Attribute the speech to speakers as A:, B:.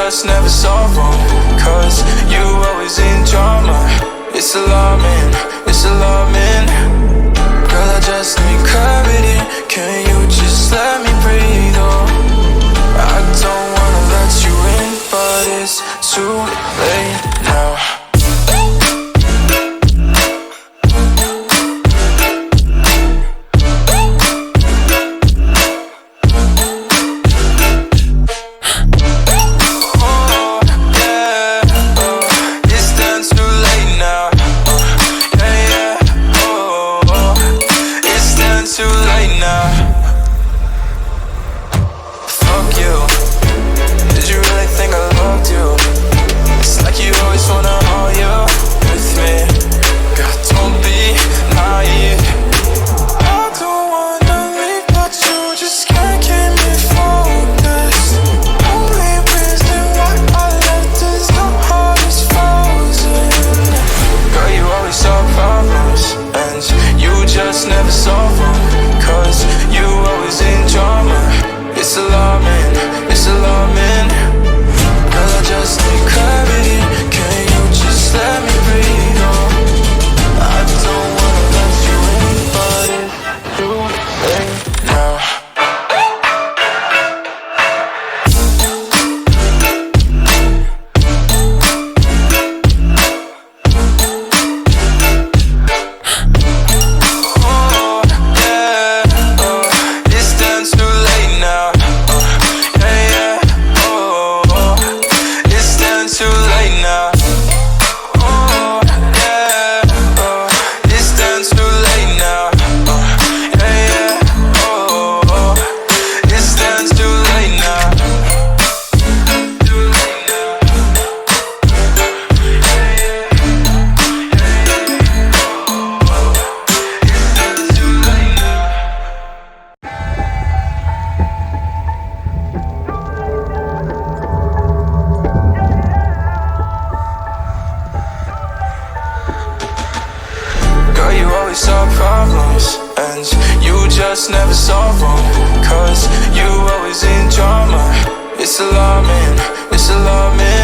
A: just never solve them, 'cause you always in drama. It's alarming, it's alarming. Girl, I just need clarity. Can you just let me breathe? Oh, I don't wanna let you in, but it's too late now. Never solve them, 'cause you always in drama. It's alarming, it's alarming. Girl, I just need clarity. Can you just let me breathe? Oh, I don't wanna let you in, but it's too late now. Solve problems, and you just never solve them, 'cause you always in drama. It's alarming, it's alarming.